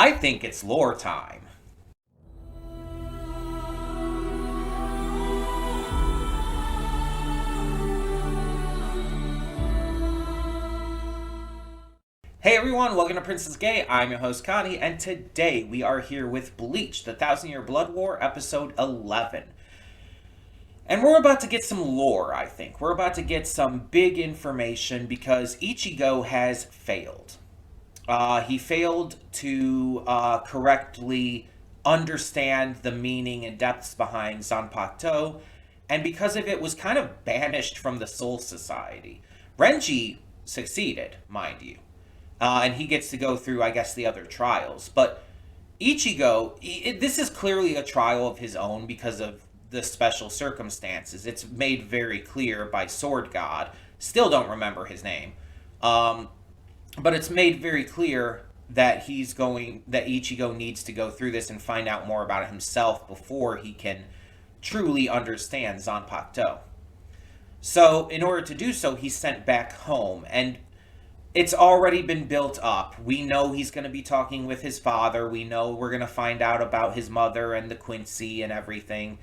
I think it's lore time. Hey everyone, welcome to Princess Gay. I'm your host Connie, and today we are here with Bleach, the Thousand Year Blood War, episode 11. And we're about to get some lore, I think. We're about to get some big information because Ichigo has failed. He failed to correctly understand the meaning and depths behind Zanpakuto, and because of it was kind of banished from the Soul Society. Renji succeeded, mind you. And he gets to go through, I guess, the other trials. But Ichigo, this is clearly a trial of his own because of the special circumstances. It's made very clear by Sword God. Still don't remember his name. But it's made very clear that that Ichigo needs to go through this and find out more about himself before he can truly understand Zanpakuto. So, in order to do so, he's sent back home. And it's already been built up. We know he's going to be talking with his father. We know we're going to find out about his mother and the Quincy and everything.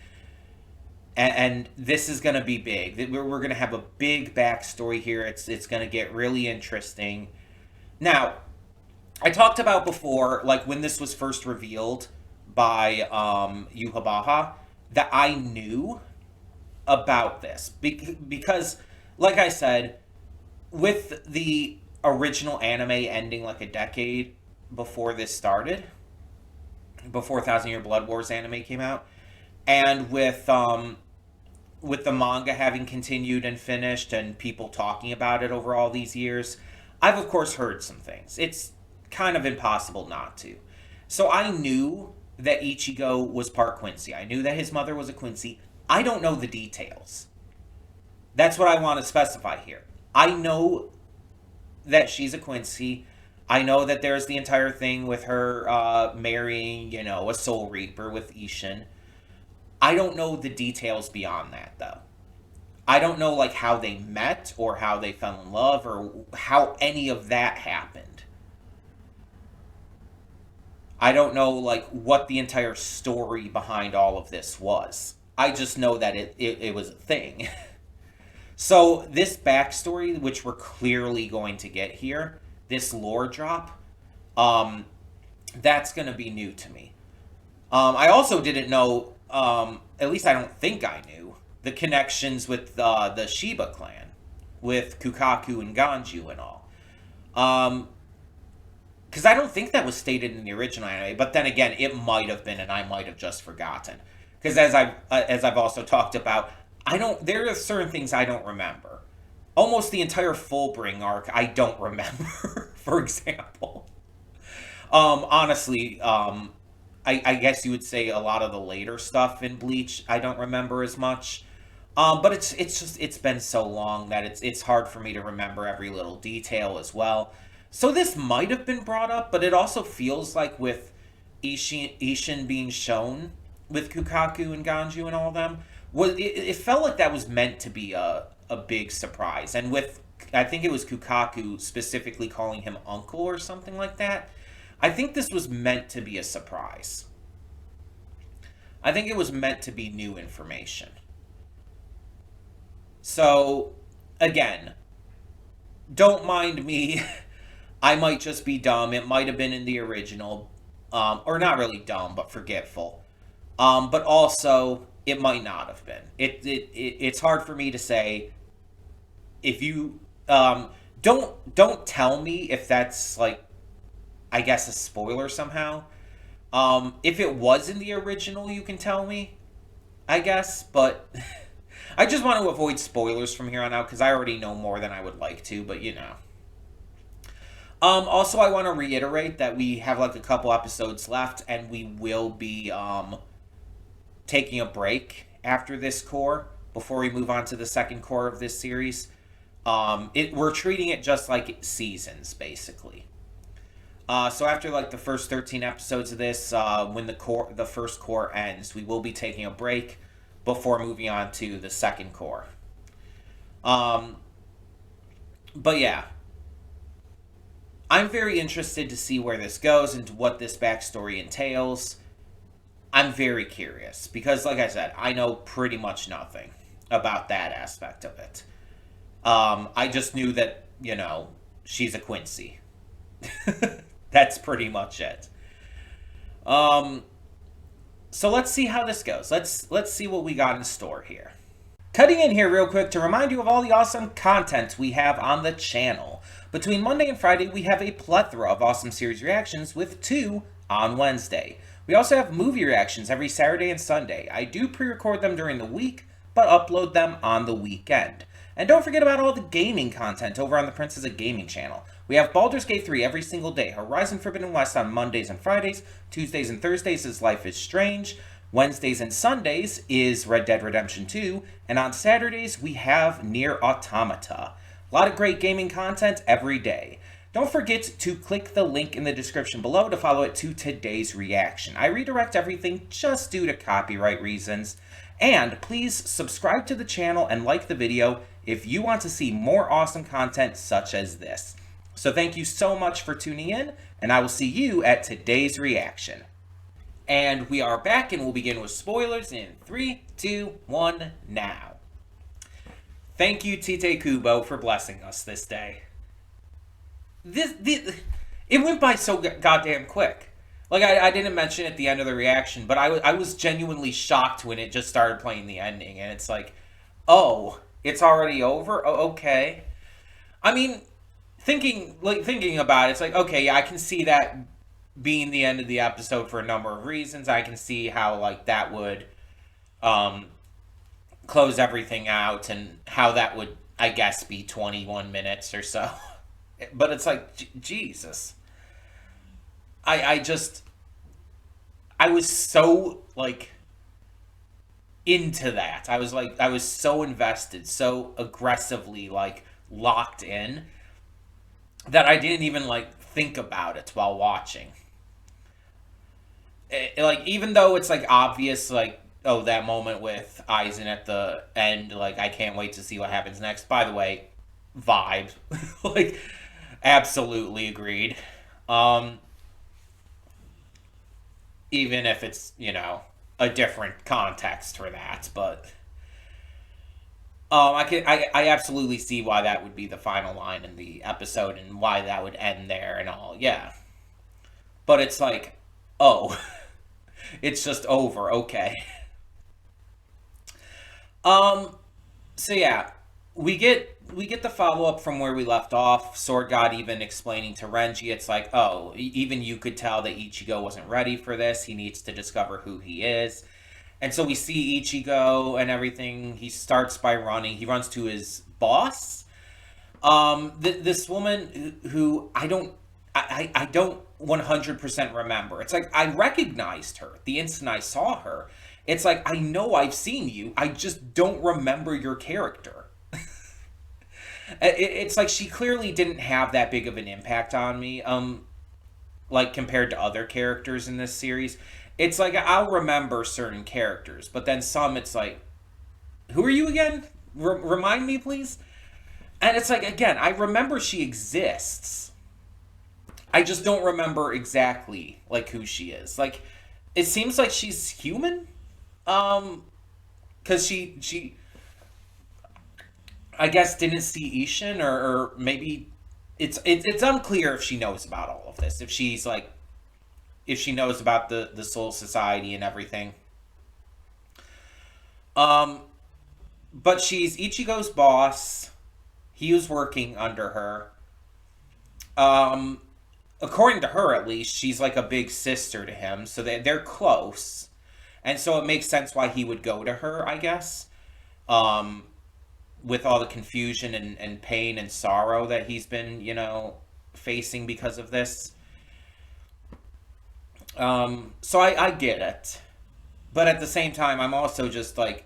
And this is going to be big. We're going to have a big backstory here. It's going to get really interesting. Now, I talked about before, like when this was first revealed by Yuhabaha, that I knew about this. Because, like I said, with the original anime ending like a decade before this started, before Thousand Year Blood Wars anime came out, and with the manga having continued and finished and people talking about it over all these years, I've of course heard some things. It's kind of impossible not to. So I knew that Ichigo was part Quincy. I knew that his mother was a Quincy. I don't know the details. That's what I want to specify here. I know that she's a Quincy. I know that there's the entire thing with her marrying, a Soul Reaper with Ishin. I don't know the details beyond that, though. I don't know, like, how they met or how they fell in love or how any of that happened. I don't know, like, what the entire story behind all of this was. I just know that it was a thing. So this backstory, which we're clearly going to get here, this lore drop, that's going to be new to me. I also didn't know, at least I don't think I knew, the connections with the Shiba clan, with Kukaku and Ganju and all. Because I don't think that was stated in the original anime, but then again, it might have been, and I might have just forgotten. Because as I've also talked about, there are certain things I don't remember. Almost the entire Fullbring arc, I don't remember, for example. Honestly, I guess you would say a lot of the later stuff in Bleach, I don't remember as much. But it's been so long that it's hard for me to remember every little detail as well. So this might have been brought up, but it also feels like with Ishin being shown with Kukaku and Ganju and all of them, it felt like that was meant to be a big surprise. And with, I think it was Kukaku specifically calling him uncle or something like that, I think this was meant to be a surprise. I think it was meant to be new information. So, again, don't mind me. I might just be dumb. It might have been in the original. Or not really dumb, but forgetful. But also, it might not have been. It's hard for me to say. If you don't tell me if that's like, I guess, a spoiler somehow. If it was in the original, you can tell me, I guess. But I just want to avoid spoilers from here on out because I already know more than I would like to. But Also, I want to reiterate that we have like a couple episodes left, and we will be taking a break after this core before we move on to the second core of this series. We're treating it just like seasons, basically. So after like the first 13 episodes of this, when the first core ends, we will be taking a break before moving on to the second core. But yeah. I'm very interested to see where this goes and what this backstory entails. I'm very curious because, like I said, I know pretty much nothing about that aspect of it. I just knew that, she's a Quincy. That's pretty much it. Um, so let's see how this goes. Let's see what we got in store here. Cutting in here real quick to remind you of all the awesome content we have on the channel. Between Monday and Friday, we have a plethora of awesome series reactions with 2 on Wednesday. We also have movie reactions every Saturday and Sunday. I do pre-record them during the week, but upload them on the weekend. And don't forget about all the gaming content over on the Princess of Gaming channel. We have Baldur's Gate 3 every single day, Horizon Forbidden West on Mondays and Fridays, Tuesdays and Thursdays is Life is Strange, Wednesdays and Sundays is Red Dead Redemption 2, and on Saturdays we have Nier Automata. A lot of great gaming content every day. Don't forget to click the link in the description below to follow it to today's reaction. I redirect everything just due to copyright reasons. And please subscribe to the channel and like the video if you want to see more awesome content such as this. So thank you so much for tuning in, and I will see you at today's reaction. And we are back, and we'll begin with spoilers in 3, 2, 1, now. Thank you, Tite Kubo, for blessing us this day. It went by so goddamn quick. Like, I didn't mention at the end of the reaction, but I was genuinely shocked when it just started playing the ending, and it's like, oh, it's already over? Oh, okay. I mean, thinking about it, it's like, okay, yeah, I can see that being the end of the episode for a number of reasons. I can see how, like, that would close everything out and how that would, I guess, be 21 minutes or so. But it's like, Jesus. I was so, like, into that. I was so invested, so aggressively, like, locked in that I didn't even, like, think about it while watching. Like, even though it's, like, obvious, like, oh, that moment with Aizen at the end, like, I can't wait to see what happens next. By the way, vibe. Like, absolutely agreed. Even if it's, a different context for that, but I absolutely see why that would be the final line in the episode and why that would end there and all, yeah. But it's like, oh, it's just over, okay. So yeah, we get the follow-up from where we left off. Sword God even explaining to Renji, it's like, oh, even you could tell that Ichigo wasn't ready for this. He needs to discover who he is. And so we see Ichigo and everything. He starts by running. He runs to his boss. This woman who I don't 100% remember. It's like, I recognized her the instant I saw her. It's like, I know I've seen you. I just don't remember your character. It's like she clearly didn't have that big of an impact on me, like compared to other characters in this series. It's like I'll remember certain characters, but then some it's like, who are you again? Remind me, please? And it's like, again, I remember she exists. I just don't remember exactly, like, who she is. Like, it seems like she's human, because she I guess didn't see Ishin, or maybe it's unclear if she knows about all of this. If she's like, if she knows about the Soul Society and everything. But she's Ichigo's boss. He was working under her. According to her, at least, she's like a big sister to him, so they're close. And so it makes sense why he would go to her, I guess. With all the confusion and pain and sorrow that he's been, facing because of this. So I get it. But at the same time, I'm also just like,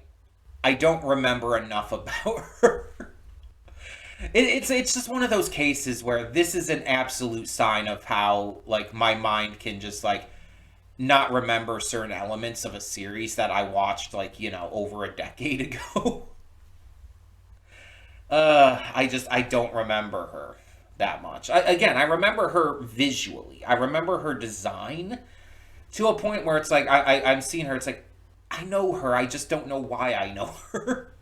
I don't remember enough about her. It's just one of those cases where this is an absolute sign of how, like, my mind can just, like, not remember certain elements of a series that I watched, like, over a decade ago. I don't remember her. that much. Again, I remember her visually. I remember her design to a point where it's like I'm seeing her. It's like I know her. I just don't know why I know her.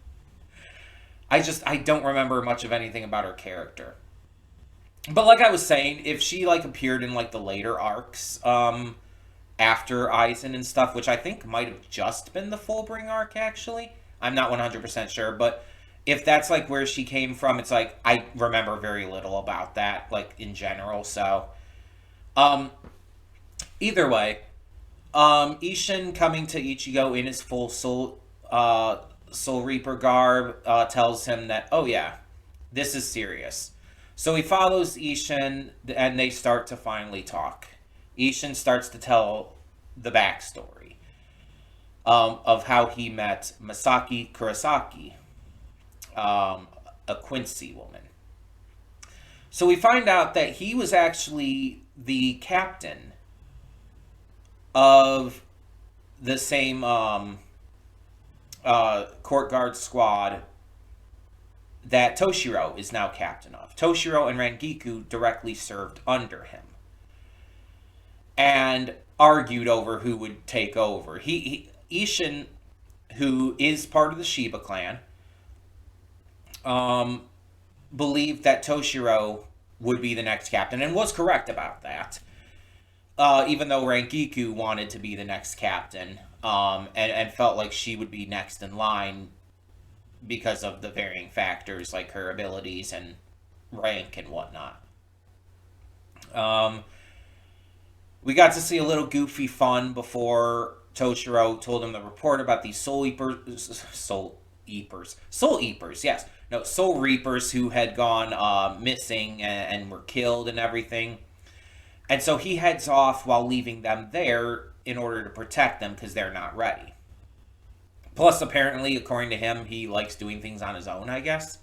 I don't remember much of anything about her character. But like I was saying, if she like appeared in like the later arcs, after Aizen and stuff, which I think might have just been the Fullbring arc actually. I'm not 100% sure, but if that's like where she came from, it's like I remember very little about that, like in general. So, um, either way, Ishin coming to Ichigo in his full Soul Reaper garb tells him that, oh yeah, this is serious. So he follows Ishin, and they start to finally talk. Ishin starts to tell the backstory of how he met Masaki Kurosaki, a Quincy woman. So we find out that he was actually the captain of the same court guard squad that Toshiro is now captain of. Toshiro and Rangiku directly served under him and argued over who would take over. Ishin, who is part of the Shiba clan, believed that Toshiro would be the next captain and was correct about that. Even though Rangiku wanted to be the next captain, and felt like she would be next in line because of the varying factors like her abilities and rank and whatnot. We got to see a little goofy fun before Toshiro told him the report about these Soul Reapers, yes. No, Soul Reapers who had gone missing and were killed and everything. And so he heads off while leaving them there in order to protect them because they're not ready. Plus, apparently, according to him, he likes doing things on his own, I guess.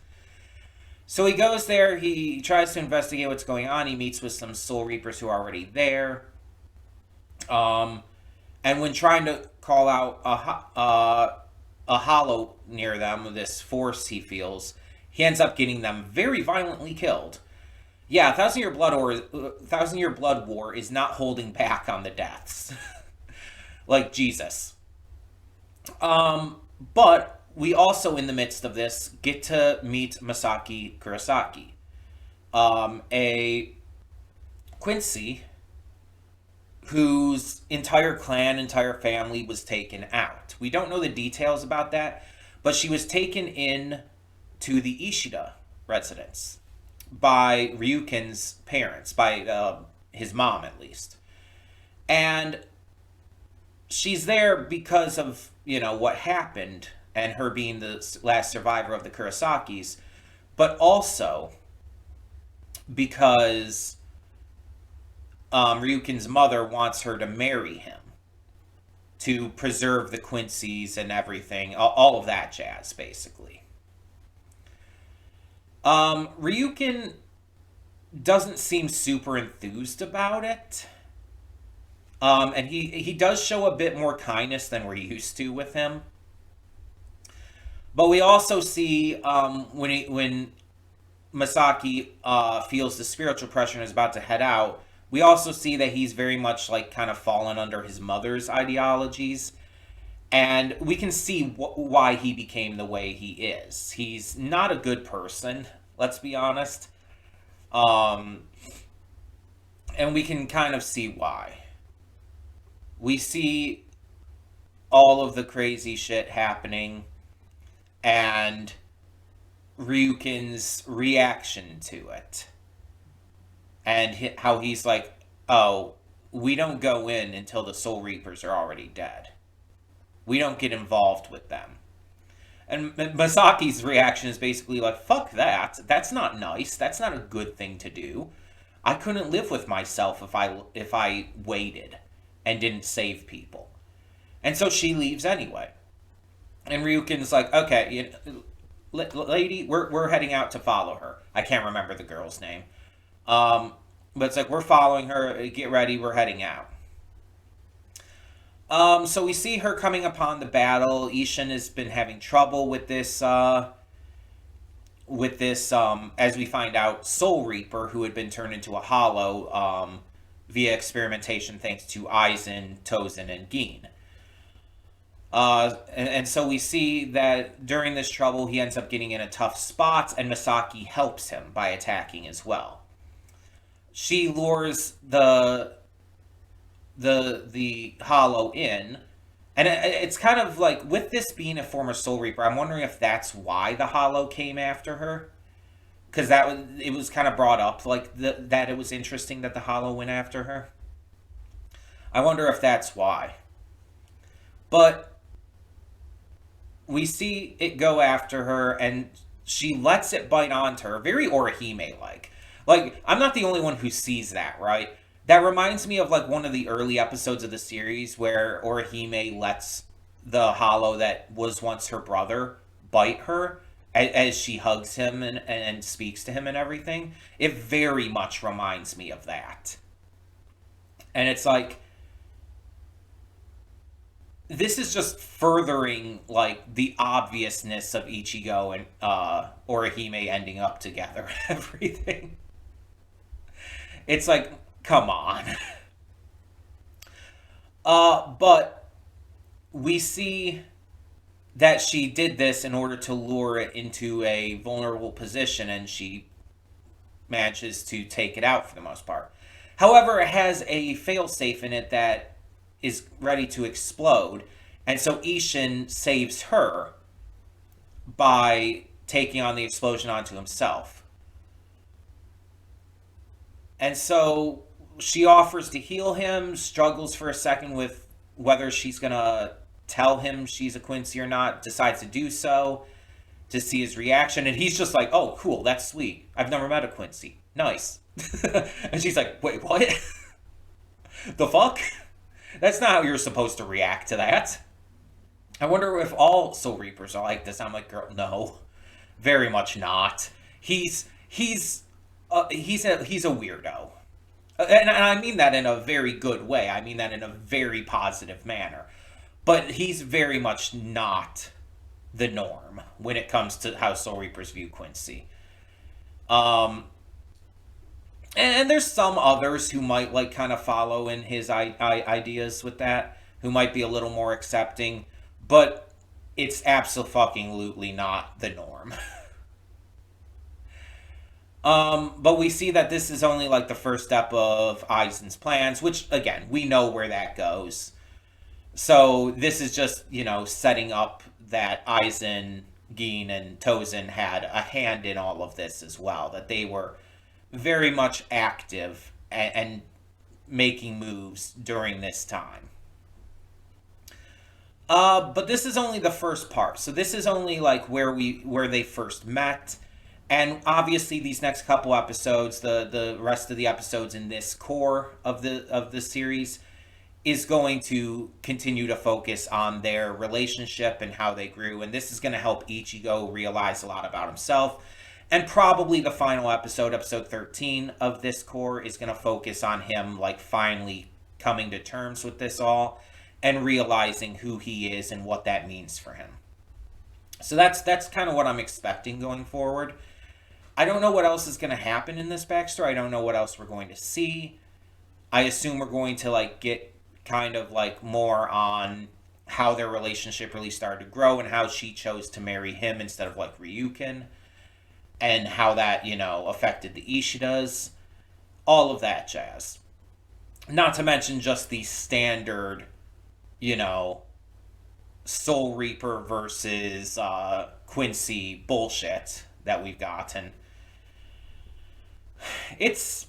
So he goes there, he tries to investigate what's going on, he meets with some Soul Reapers who are already there. And when trying to call out a hollow near them, this force he feels, he ends up getting them very violently killed. Yeah, Thousand Year Blood War is not holding back on the deaths. Like Jesus. But we also, in the midst of this, get to meet Masaki Kurosaki, a Quincy whose entire clan, entire family was taken out. We don't know the details about that, but she was taken in to the Ishida residence by Ryuken's parents, by his mom at least. And she's there because of, what happened and her being the last survivor of the Kurosakis, but also because Ryuken's mother wants her to marry him to preserve the Quincy's and everything, all of that jazz, basically. Ryuken doesn't seem super enthused about it. And he does show a bit more kindness than we're used to with him. But we also see when Masaki feels the spiritual pressure and is about to head out, we also see that he's very much like kind of fallen under his mother's ideologies. And we can see why he became the way he is. He's not a good person, let's be honest. And we can kind of see why. We see all of the crazy shit happening and Ryuken's reaction to it. And how he's like, oh, we don't go in until the Soul Reapers are already dead. We don't get involved with them. And Masaki's reaction is basically like, fuck that. That's not nice. That's not a good thing to do. I couldn't live with myself if I waited and didn't save people. And so she leaves anyway. And Ryuken's like, okay, lady, we're heading out to follow her. I can't remember the girl's name. But it's like, we're following her, get ready, we're heading out. So we see her coming upon the battle. Ishin has been having trouble with this with this, as we find out, Soul Reaper, who had been turned into a hollow via experimentation thanks to Aizen, Tozen, and Gin. And so we see that during this trouble, he ends up getting in a tough spot, and Misaki helps him by attacking as well. She lures the hollow in, and it's kind of like, with this being a former Soul Reaper, I'm wondering if that's why the hollow came after her, because it was kind of brought up like that it was interesting that the hollow went after her. I wonder if that's why. But we see it go after her, and she lets it bite onto her, very Orihime like. Like, I'm not the only one who sees that, right? That reminds me of like one of the early episodes of the series where Orihime lets the hollow that was once her brother bite her as she hugs him and speaks to him and everything. It very much reminds me of that. And it's like, this is just furthering like the obviousness of Ichigo and Orihime ending up together. Everything. It's like, come on. But we see that she did this in order to lure it into a vulnerable position, and she manages to take it out for the most part. However, it has a failsafe in it that is ready to explode, and so Ishin saves her by taking on the explosion onto himself. And so she offers to heal him, struggles for a second with whether she's going to tell him she's a Quincy or not, decides to do so to see his reaction, and he's just like, oh, cool, that's sweet. I've never met a Quincy. Nice. And she's like, wait, what? The fuck? That's not how you're supposed to react to that. I wonder if all Soul Reapers are like this. I'm like, girl, no. Very much not. He's a weirdo. And I mean that in a very good way. I mean that in a very positive manner. But he's very much not the norm when it comes to how Soul Reapers view Quincy. And there's some others who might like kind of follow in his ideas with that, who might be a little more accepting, but it's absolutely not the norm. But we see that this is only like the first step of Aizen's plans, which again, we know where that goes. So this is just, setting up that Aizen, Gin, and Tozen had a hand in all of this as well, that they were very much active and making moves during this time. But this is only the first part. So this is only like where they first met. And obviously these next couple episodes, the rest of the episodes in this core of the series is going to continue to focus on their relationship and how they grew. And this is going to help Ichigo realize a lot about himself. And probably the final episode 13 of this core, is going to focus on him like finally coming to terms with this all and realizing who he is and what that means for him. So that's kind of what I'm expecting going forward. I don't know what else is going to happen in this backstory. I don't know what else we're going to see. I assume we're going to like get kind of like more on how their relationship really started to grow and how she chose to marry him instead of like Ryukin, and how that, affected the Ishidas, all of that jazz. Not to mention just the standard, Soul Reaper versus Quincy bullshit that we've gotten. It's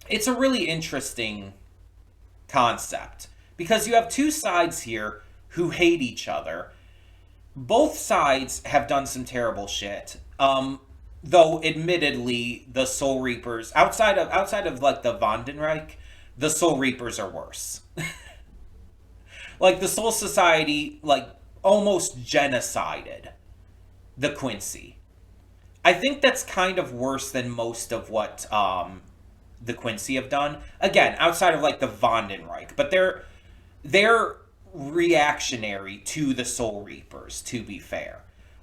a really interesting concept, because you have two sides here who hate each other. Both sides have done some terrible shit. Though admittedly, the Soul Reapers, outside of like the Vandenreich, the Soul Reapers are worse. Like the Soul Society, like almost genocided the Quincy. I think that's kind of worse than most of what the Quincy have done. Again, outside of like the Vandenreich, but they're reactionary to the Soul Reapers, to be fair.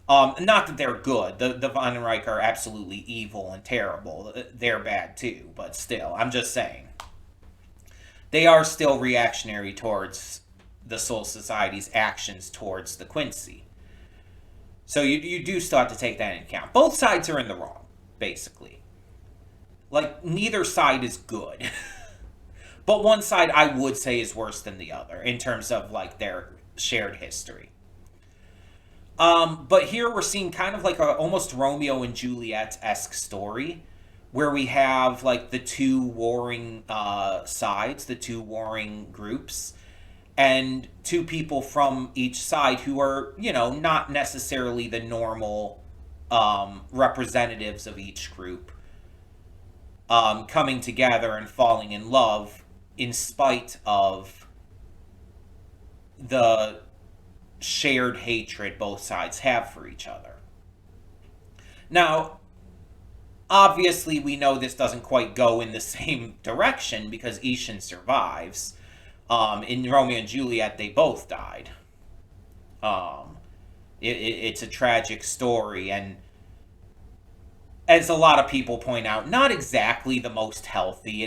Not that they're good. The Von Reich are absolutely evil and terrible. They're bad too, but still, I'm just saying. They are still reactionary towards the Soul Society's actions towards the Quincy. So you do still have to take that into account. Both sides are in the wrong, basically. Like, neither side is good. But one side, I would say, is worse than the other in terms of, like, their shared history. But here we're seeing kind of like a almost Romeo and Juliet-esque story where we have like the two warring sides, the two warring groups, and two people from each side who are, you know, not necessarily the normal representatives of each group, coming together and falling in love in spite of the shared hatred both sides have for each other. Now, obviously, we know this doesn't quite go in the same direction because Ishin survives. In Romeo and Juliet, they both died. It's a tragic story, and as a lot of people point out, not exactly the most healthy.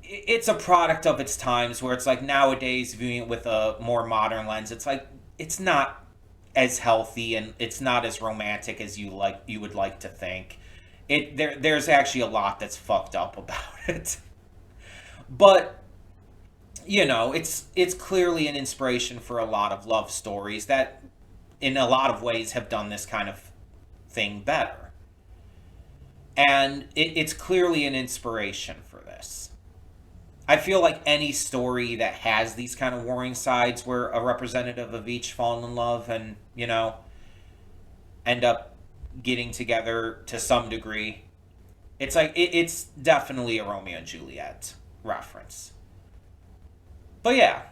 It's a product of its times where it's like nowadays viewing it with a more modern lens, it's like it's not as healthy and it's not as romantic as you would like to think. There's actually a lot that's fucked up about it. But you know, it's clearly an inspiration for a lot of love stories that in a lot of ways have done this kind of thing better. And it's clearly an inspiration for this. I feel like any story that has these kind of warring sides where a representative of each fall in love and, you know, end up getting together to some degree, it's like, it's definitely a Romeo and Juliet reference. But yeah,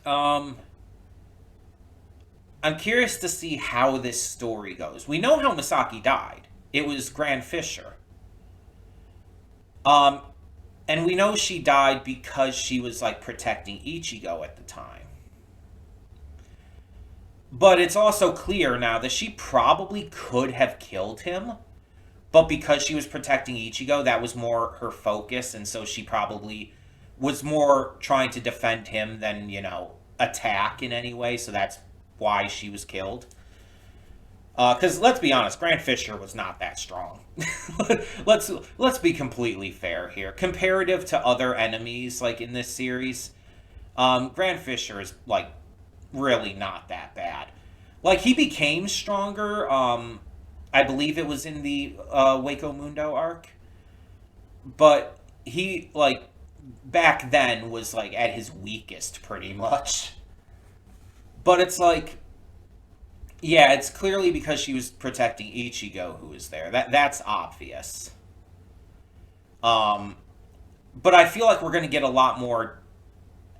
I'm curious to see how this story goes. We know how Misaki died. It was Grand Fisher. And we know she died because she was, like, protecting Ichigo at the time. But it's also clear now that she probably could have killed him, but because she was protecting Ichigo, that was more her focus, and so she probably was more trying to defend him than, you know, attack in any way, so that's why she was killed. Because let's be honest, Grand Fisher was not that strong. let's be completely fair here. Comparative to other enemies like in this series, Grand Fisher is like really not that bad. Like he became stronger. I believe it was in the Waco Mundo arc, but he like back then was like at his weakest pretty much. But it's like, yeah, it's clearly because she was protecting Ichigo who was there. That's obvious. But I feel like we're going to get a lot more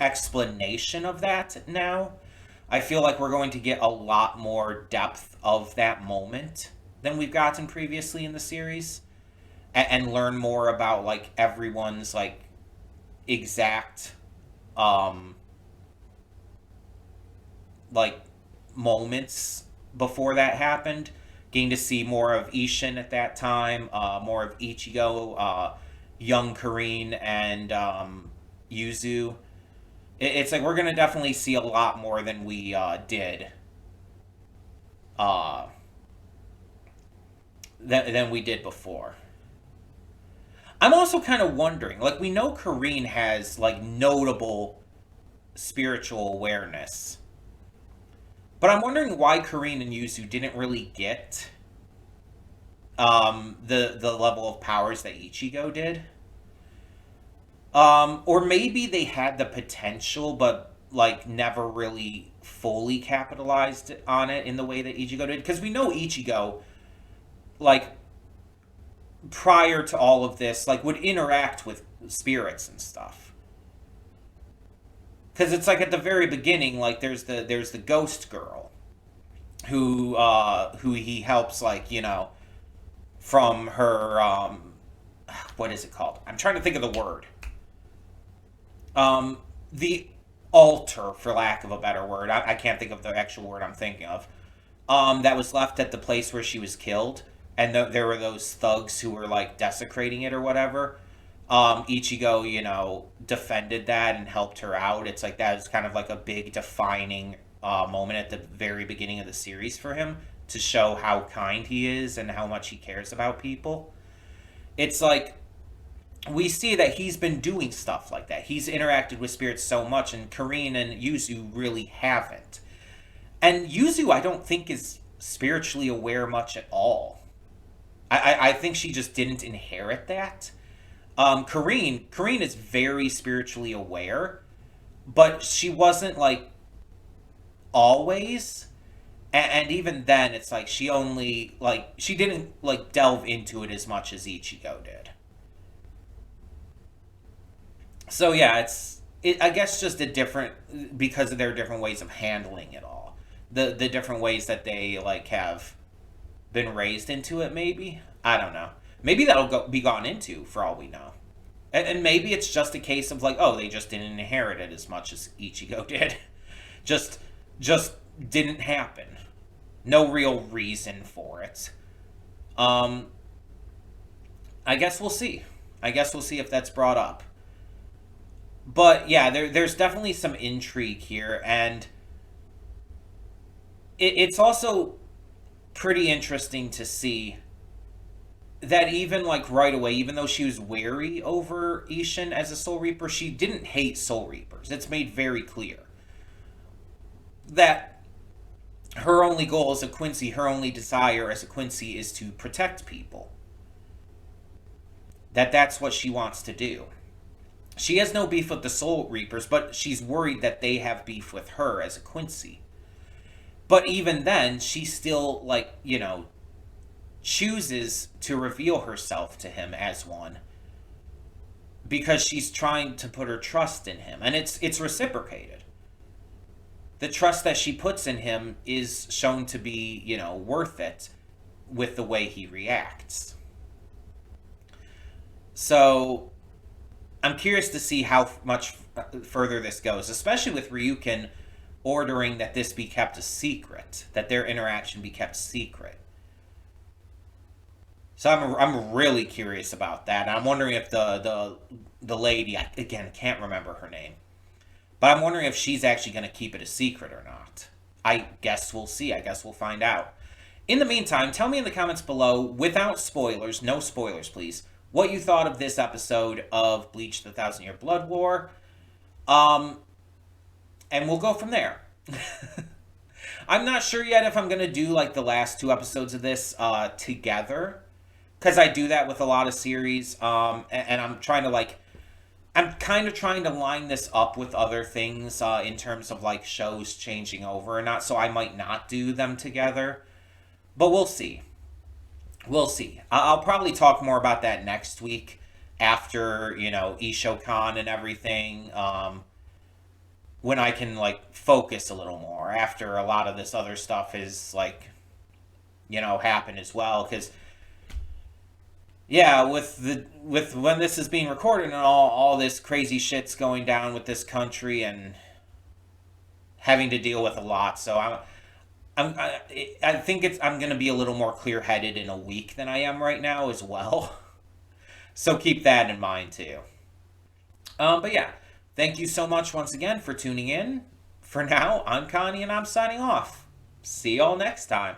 explanation of that now. I feel like we're going to get a lot more depth of that moment than we've gotten previously in the series, and learn more about like everyone's like exact like moments before that happened, getting to see more of Ishin at that time, more of Ichigo, young Karine, and Yuzu. It's like we're gonna definitely see a lot more than we did than we did before. I'm also kind of wondering, like we know Karine has like notable spiritual awareness. But I'm wondering why Karine and Yuzu didn't really get the level of powers that Ichigo did. Or maybe they had the potential, but like never really fully capitalized on it in the way that Ichigo did. Because we know Ichigo, like prior to all of this, like would interact with spirits and stuff. Because it's like at the very beginning, like there's the ghost girl, who he helps, like, you know, from her what is it called? I'm trying to think of the word. The altar, for lack of a better word. I can't think of the actual word I'm thinking of. that was left at the place where she was killed, and there were those thugs who were like desecrating it or whatever. Ichigo, defended that and helped her out. It's like that was kind of like a big defining moment at the very beginning of the series for him to show how kind he is and how much he cares about people. It's like we see that he's been doing stuff like that. He's interacted with spirits so much, and Karine and Yuzu really haven't. And Yuzu, I don't think, is spiritually aware much at all. I think she just didn't inherit that. Karine is very spiritually aware, but she wasn't like always. And even then, it's like she only she didn't like delve into it as much as Ichigo did. So yeah, I guess just a different, because of their different ways of handling it all, the different ways that they like have been raised into it. Maybe, I don't know. Maybe be gone into for all we know, and maybe it's just a case of like, oh, they just didn't inherit it as much as Ichigo did. just didn't happen. No real reason for it. I guess we'll see. I guess we'll see if that's brought up. But yeah, there's definitely some intrigue here, and it's also pretty interesting to see that even like right away, even though she was wary over Ishin as a Soul Reaper, she didn't hate Soul Reapers. It's made very clear that her only goal as a Quincy, her only desire as a Quincy is to protect people. That's what she wants to do. She has no beef with the Soul Reapers, but she's worried that they have beef with her as a Quincy. But even then, she still, chooses to reveal herself to him as one, because she's trying to put her trust in him. And it's reciprocated. The trust that she puts in him is shown to be, worth it with the way he reacts. So I'm curious to see how much further this goes, especially with Ryukin ordering that this be kept a secret, that their interaction be kept secret. So I'm really curious about that. And I'm wondering if the lady, again, can't remember her name, but I'm wondering if she's actually going to keep it a secret or not. I guess we'll see. I guess we'll find out. In the meantime, tell me in the comments below, without spoilers, no spoilers please, what you thought of this episode of Bleach the Thousand Year Blood War. And we'll go from there. I'm not sure yet if I'm going to do like the last two episodes of this together, because I do that with a lot of series. And I'm trying to I'm kind of trying to line this up with other things in terms of like shows changing over or not, so I might not do them together. But we'll see. We'll see. I'll probably talk more about that next week after, Ishokan and everything, when I can, focus a little more after a lot of this other stuff is, happened as well. Because, yeah, with when this is being recorded and all this crazy shit's going down with this country and having to deal with a lot, so I think I'm going to be a little more clear-headed in a week than I am right now as well. So keep that in mind too. But yeah, thank you so much once again for tuning in. For now, I'm Connie and I'm signing off. See y'all next time.